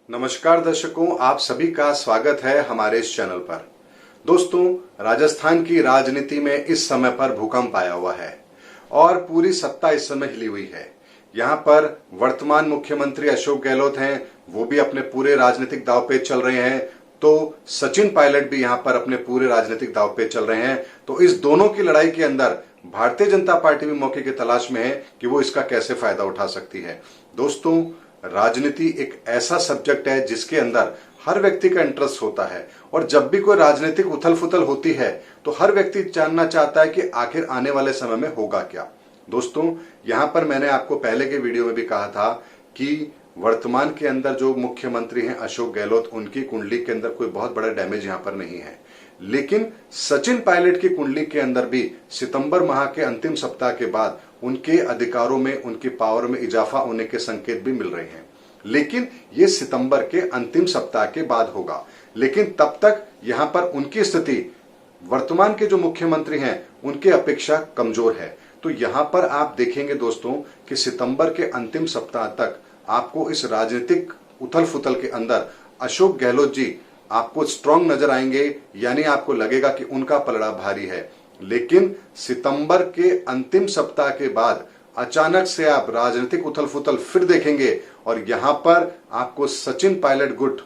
नमस्कार दर्शकों, आप सभी का स्वागत है हमारे इस चैनल पर। दोस्तों, राजस्थान की राजनीति में इस समय पर भूकंप आया हुआ है और पूरी सत्ता इस समय हिली हुई है। यहाँ पर वर्तमान मुख्यमंत्री अशोक गहलोत हैं, वो भी अपने पूरे राजनीतिक दांव पे चल रहे हैं। तो सचिन पायलट भी यहाँ पर अपने पूरे राजनीतिक दांव पे चल रहे हैं। तो इस दोनों की लड़ाई के अंदर भारतीय जनता पार्टी भी मौके की तलाश में है कि वो इसका कैसे फायदा उठा सकती है। दोस्तों, राजनीति एक ऐसा सब्जेक्ट है जिसके अंदर हर व्यक्ति का इंटरेस्ट होता है और जब भी कोई राजनीतिक उथल फुथल होती है तो हर व्यक्ति जानना चाहता है कि आखिर आने वाले समय में होगा क्या। दोस्तों, यहां पर मैंने आपको पहले के वीडियो में भी कहा था कि वर्तमान के अंदर जो मुख्यमंत्री हैं अशोक गहलोत, उनकी कुंडली के अंदर कोई बहुत बड़ा डैमेज यहां पर नहीं है, लेकिन सचिन पायलट की कुंडली के अंदर भी सितंबर माह के अंतिम सप्ताह के बाद उनके अधिकारों में, उनकी पावर में इजाफा होने के संकेत भी मिल रहे हैं। लेकिन ये सितंबर के अंतिम सप्ताह के बाद होगा, लेकिन तब तक यहां पर उनकी स्थिति वर्तमान के जो मुख्यमंत्री हैं उनके अपेक्षा कमजोर है। तो यहां पर आप देखेंगे दोस्तों कि सितंबर के अंतिम सप्ताह तक आपको इस राजनीतिक उथल फुथल के अंदर अशोक गहलोत जी आपको स्ट्रांग नजर आएंगे, यानी आपको लगेगा कि उनका पलड़ा भारी है। लेकिन सितंबर के अंतिम सप्ताह के बाद अचानक से आप राजनीतिक उथल फुथल फिर देखेंगे और यहां पर आपको सचिन पायलट गुट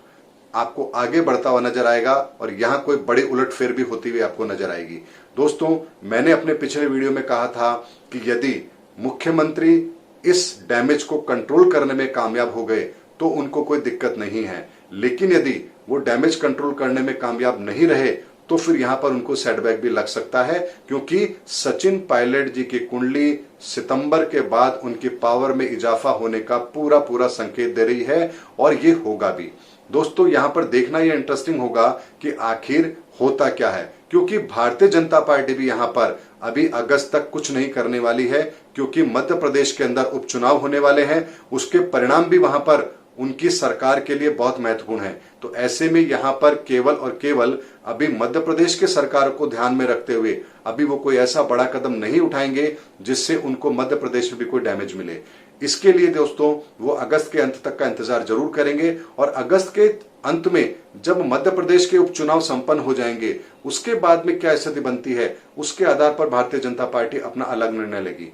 आपको आगे बढ़ता हुआ नजर आएगा और यहां कोई बड़ी उलटफेर भी होती हुई आपको नजर आएगी। दोस्तों, मैंने अपने पिछले वीडियो में कहा था कि यदि मुख्यमंत्री इस डैमेज को कंट्रोल करने में कामयाब हो गए तो उनको कोई दिक्कत नहीं है, लेकिन यदि वो डैमेज कंट्रोल करने में कामयाब नहीं रहे तो फिर यहां पर उनको सेटबैक भी लग सकता है, क्योंकि सचिन पायलट जी की कुंडली सितंबर के बाद उनकी पावर में इजाफा होने का पूरा पूरा संकेत दे रही है और ये होगा भी। दोस्तों, यहां पर देखना यह इंटरेस्टिंग होगा कि आखिर होता क्या है, क्योंकि भारतीय जनता पार्टी भी यहां पर अभी अगस्त तक कुछ नहीं करने वाली है, क्योंकि मध्य प्रदेश के अंदर उपचुनाव होने वाले हैं। उसके परिणाम भी वहां पर उनकी सरकार के लिए बहुत महत्वपूर्ण है। तो ऐसे में यहां पर केवल और केवल अभी मध्य प्रदेश के सरकार को ध्यान में रखते हुए अभी वो कोई ऐसा बड़ा कदम नहीं उठाएंगे जिससे उनको मध्य प्रदेश में भी कोई डैमेज मिले। इसके लिए दोस्तों वो अगस्त के अंत तक का इंतजार जरूर करेंगे और अगस्त के अंत में जब मध्य प्रदेश के उपचुनाव संपन्न हो जाएंगे उसके बाद में क्या स्थिति बनती है उसके आधार पर भारतीय जनता पार्टी अपना अलग निर्णय लेगी।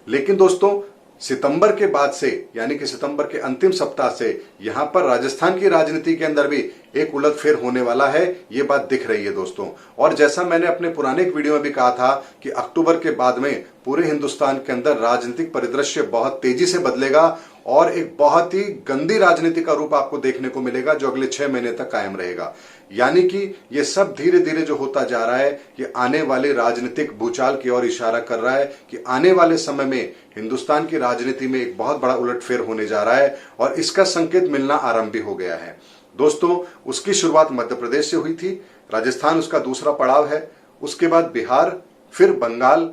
लेकिन दोस्तों, सितंबर के बाद से, यानी कि सितंबर के अंतिम सप्ताह से यहां पर राजस्थान की राजनीति के अंदर भी एक उलटफेर होने वाला है, ये बात दिख रही है दोस्तों। और जैसा मैंने अपने पुराने एक वीडियो में भी कहा था कि अक्टूबर के बाद में पूरे हिंदुस्तान के अंदर राजनीतिक परिदृश्य बहुत तेजी से बदलेगा और एक बहुत ही गंदी राजनीति का रूप आपको देखने को मिलेगा जो अगले 6 महीने तक कायम रहेगा। यानी कि ये सब धीरे धीरे जो होता जा रहा है ये आने वाले राजनीतिक भूचाल की ओर इशारा कर रहा है कि आने वाले समय में हिंदुस्तान की राजनीति में एक बहुत बड़ा उलटफेर होने जा रहा है और इसका संकेत मिलना आरंभ भी हो गया है। दोस्तों, उसकी शुरुआत मध्य प्रदेश से हुई थी, राजस्थान उसका दूसरा पड़ाव है, उसके बाद बिहार, फिर बंगाल।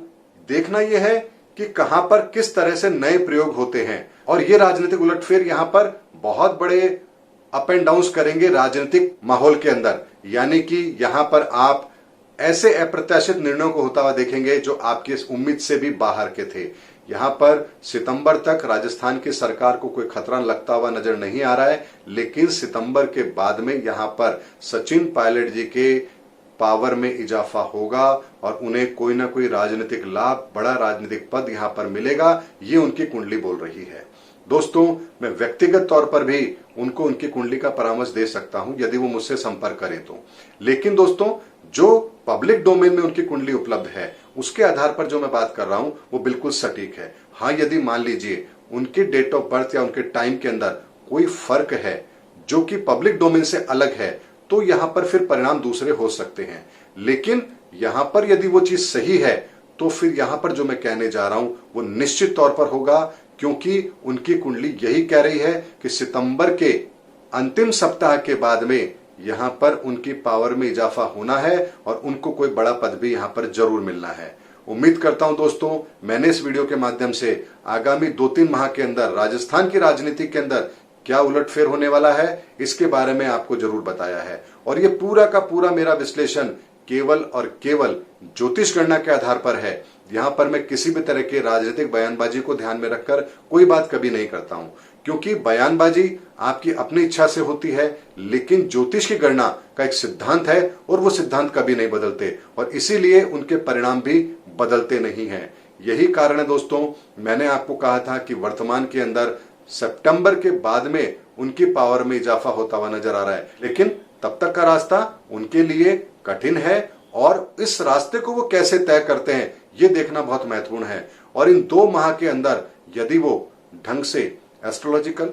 देखना यह है कि कहां पर किस तरह से नए प्रयोग होते हैं और ये राजनीतिक उलटफेर यहां पर बहुत बड़े अप एंड डाउन करेंगे राजनीतिक माहौल के अंदर। यानी कि यहां पर आप ऐसे अप्रत्याशित निर्णयों को होता हुआ देखेंगे जो आपकी इस उम्मीद से भी बाहर के थे। यहां पर सितंबर तक राजस्थान की सरकार को कोई खतरा लगता हुआ नजर नहीं आ रहा है, लेकिन सितंबर के बाद में यहां पर सचिन पायलट जी के पावर में इजाफा होगा और उन्हें कोई ना कोई राजनीतिक लाभ, बड़ा राजनीतिक पद यहां पर मिलेगा, ये उनकी कुंडली बोल रही है। दोस्तों, मैं व्यक्तिगत तौर पर भी उनको उनकी कुंडली का परामर्श दे सकता हूं यदि वो मुझसे संपर्क करें तो। लेकिन दोस्तों, जो पब्लिक डोमेन में उनकी कुंडली उपलब्ध है उसके आधार पर जो मैं बात कर रहा हूं वो बिल्कुल सटीक है। हाँ, यदि मान लीजिए उनके डेट ऑफ बर्थ या उनके टाइम के अंदर कोई फर्क है जो कि पब्लिक डोमेन से अलग है तो यहां पर फिर परिणाम दूसरे हो सकते हैं। लेकिन यहां पर यदि वो चीज सही है तो फिर यहां पर जो मैं कहने जा रहा हूं वो निश्चित तौर पर होगा, क्योंकि उनकी कुंडली यही कह रही है कि सितंबर के अंतिम सप्ताह के बाद में यहां पर उनकी पावर में इजाफा होना है और उनको कोई बड़ा पद भी यहां पर जरूर मिलना है। उम्मीद करता हूं दोस्तों, मैंने इस वीडियो के माध्यम से आगामी 2-3 माह के अंदर राजस्थान की राजनीति के अंदर क्या उलटफेर होने वाला है इसके बारे में आपको जरूर बताया है। और ये पूरा का पूरा मेरा विश्लेषण केवल और केवल ज्योतिष गणना के आधार पर है। यहाँ पर मैं किसी भी तरह के राजनीतिक बयानबाजी को ध्यान में रखकर कोई बात कभी नहीं करता हूं, क्योंकि बयानबाजी आपकी अपनी इच्छा से होती है, लेकिन ज्योतिष की गणना का एक सिद्धांत है और वो सिद्धांत कभी नहीं बदलते और इसीलिए उनके परिणाम भी बदलते नहीं हैं। यही कारण है दोस्तों, मैंने आपको कहा था कि वर्तमान के अंदर सितंबर के बाद में उनकी पावर में इजाफा होता हुआ नजर आ रहा है, लेकिन तब तक का रास्ता उनके लिए कठिन है और इस रास्ते को वो कैसे तय करते हैं ये देखना बहुत महत्वपूर्ण है। और इन 2 माह के अंदर यदि वो ढंग से एस्ट्रोलॉजिकल,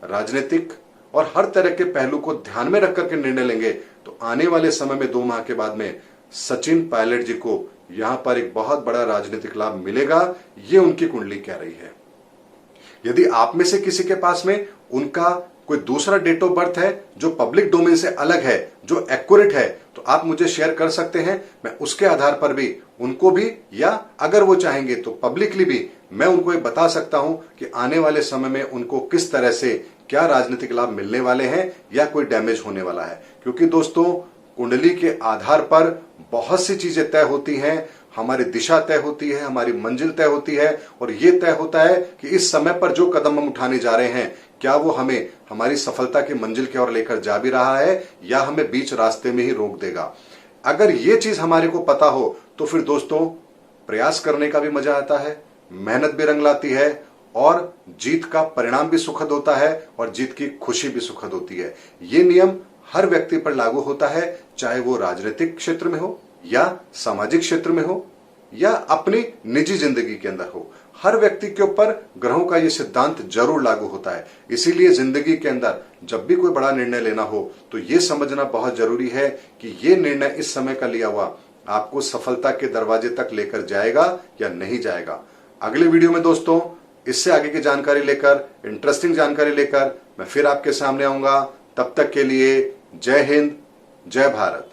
राजनीतिक और हर तरह के पहलू को ध्यान में रख करके निर्णय लेंगे तो आने वाले समय में 2 माह के बाद में सचिन पायलट जी को यहां पर एक बहुत बड़ा राजनीतिक लाभ मिलेगा, ये उनकी कुंडली कह रही है। यदि आप में से किसी के पास में उनका कोई दूसरा डेट ऑफ बर्थ है जो पब्लिक डोमेन से अलग है, जो एक्यूरेट है, तो आप मुझे शेयर कर सकते हैं। मैं उसके आधार पर भी उनको भी, या अगर वो चाहेंगे तो पब्लिकली भी मैं उनको ये बता सकता हूं कि आने वाले समय में उनको किस तरह से क्या राजनीतिक लाभ मिलने वाले हैं या कोई डैमेज होने वाला है। क्योंकि दोस्तों, कुंडली के आधार पर बहुत सी चीजें तय होती हैं, हमारी दिशा तय होती है, हमारी मंजिल तय होती है और ये तय होता है कि इस समय पर जो कदम हम उठाने जा रहे हैं क्या वो हमें हमारी सफलता की मंजिल की ओर लेकर जा भी रहा है या हमें बीच रास्ते में ही रोक देगा। अगर ये चीज हमारे को पता हो तो फिर दोस्तों प्रयास करने का भी मजा आता है, मेहनत भी रंग लाती है और जीत का परिणाम भी सुखद होता है और जीत की खुशी भी सुखद होती है। ये नियम हर व्यक्ति पर लागू होता है, चाहे वो राजनीतिक क्षेत्र में हो या सामाजिक क्षेत्र में हो या अपनी निजी जिंदगी के अंदर हो। हर व्यक्ति के ऊपर ग्रहों का ये सिद्धांत जरूर लागू होता है। इसीलिए जिंदगी के अंदर जब भी कोई बड़ा निर्णय लेना हो तो ये समझना बहुत जरूरी है कि ये निर्णय इस समय का लिया हुआ आपको सफलता के दरवाजे तक लेकर जाएगा या नहीं जाएगा। अगले वीडियो में दोस्तों इससे आगे की जानकारी लेकर, इंटरेस्टिंग जानकारी लेकर मैं फिर आपके सामने आऊंगा। तब तक के लिए जय हिंद, जय भारत।